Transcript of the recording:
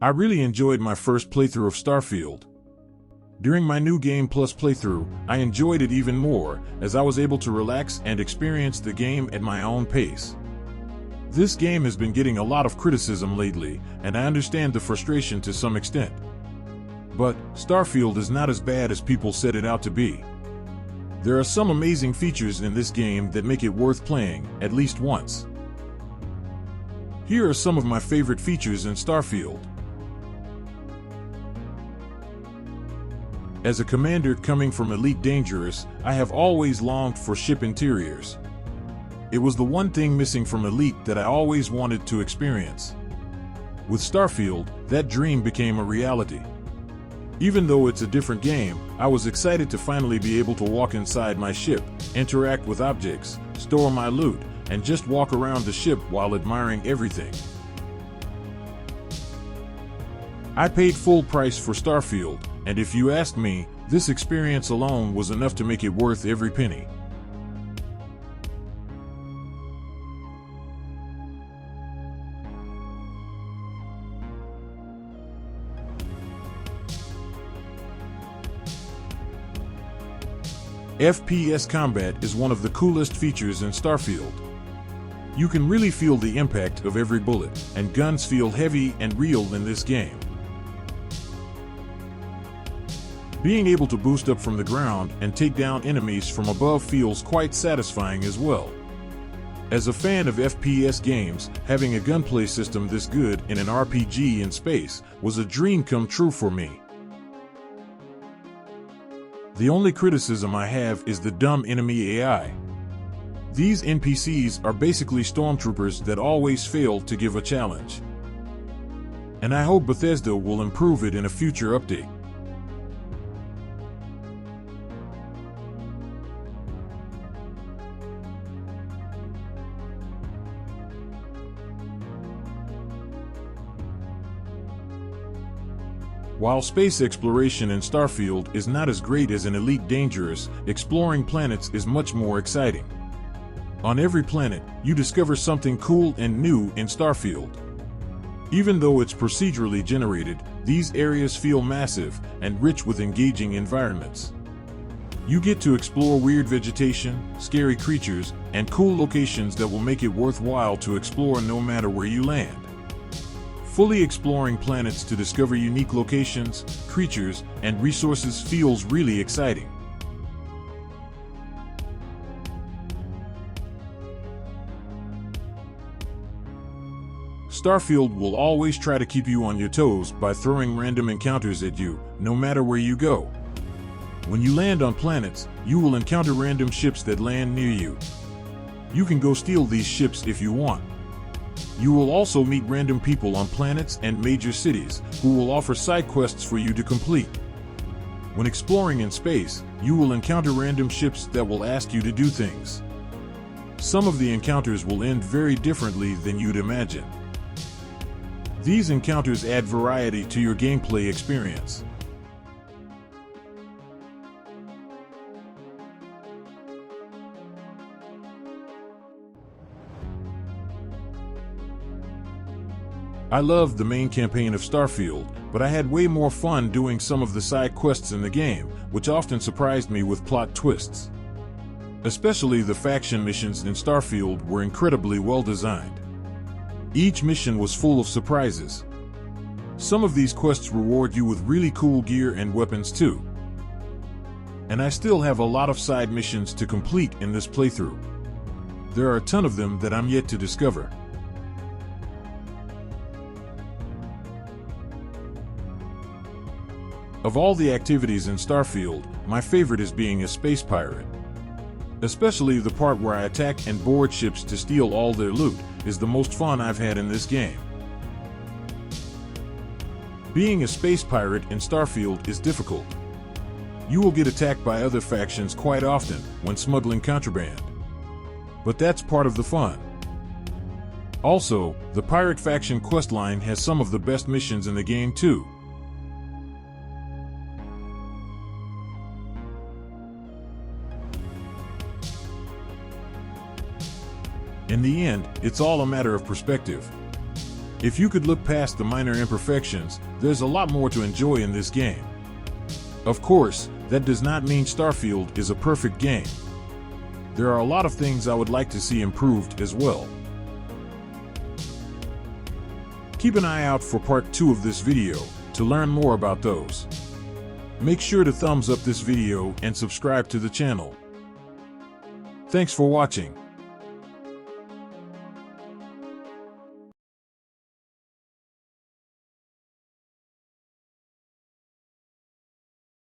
I really enjoyed my first playthrough of Starfield. During my New Game Plus playthrough, I enjoyed it even more, as I was able to relax and experience the game at my own pace. This game has been getting a lot of criticism lately, and I understand the frustration to some extent. But Starfield is not as bad as people set it out to be. There are some amazing features in this game that make it worth playing, at least once. Here are some of my favorite features in Starfield. As a commander coming from Elite Dangerous, I have always longed for ship interiors. It was the one thing missing from Elite that I always wanted to experience. With Starfield, that dream became a reality. Even though it's a different game, I was excited to finally be able to walk inside my ship, interact with objects, store my loot, and just walk around the ship while admiring everything. I paid full price for Starfield, and if you ask me, this experience alone was enough to make it worth every penny. FPS Combat is one of the coolest features in Starfield. You can really feel the impact of every bullet, and guns feel heavy and real in this game. Being able to boost up from the ground and take down enemies from above feels quite satisfying as well. As a fan of FPS games, having a gunplay system this good in an RPG in space was a dream come true for me. The only criticism I have is the dumb enemy AI. These NPCs are basically stormtroopers that always fail to give a challenge. And I hope Bethesda will improve it in a future update. While space exploration in Starfield is not as great as in Elite Dangerous, exploring planets is much more exciting. On every planet, you discover something cool and new in Starfield. Even though it's procedurally generated, these areas feel massive and rich with engaging environments. You get to explore weird vegetation, scary creatures, and cool locations that will make it worthwhile to explore no matter where you land. Fully exploring planets to discover unique locations, creatures, and resources feels really exciting. Starfield will always try to keep you on your toes by throwing random encounters at you, no matter where you go. When you land on planets, you will encounter random ships that land near you. You can go steal these ships if you want. You will also meet random people on planets and major cities who will offer side quests for you to complete. When exploring in space, you will encounter random ships that will ask you to do things. Some of the encounters will end very differently than you'd imagine. These encounters add variety to your gameplay experience. I loved the main campaign of Starfield, but I had way more fun doing some of the side quests in the game, which often surprised me with plot twists. Especially the faction missions in Starfield were incredibly well designed. Each mission was full of surprises. Some of these quests reward you with really cool gear and weapons too. And I still have a lot of side missions to complete in this playthrough. There are a ton of them that I'm yet to discover. Of all the activities in Starfield, my favorite is being a space pirate. Especially the part where I attack and board ships to steal all their loot is the most fun I've had in this game. Being a space pirate in Starfield is difficult. You will get attacked by other factions quite often when smuggling contraband. But that's part of the fun. Also, the pirate faction questline has some of the best missions in the game too. In the end, it's all a matter of perspective. If you could look past the minor imperfections, there's a lot more to enjoy in this game. Of course, that does not mean Starfield is a perfect game. There are a lot of things I would like to see improved as well. Keep an eye out for part 2 of this video to learn more about those. Make sure to thumbs up this video and subscribe to the channel. Thanks for watching.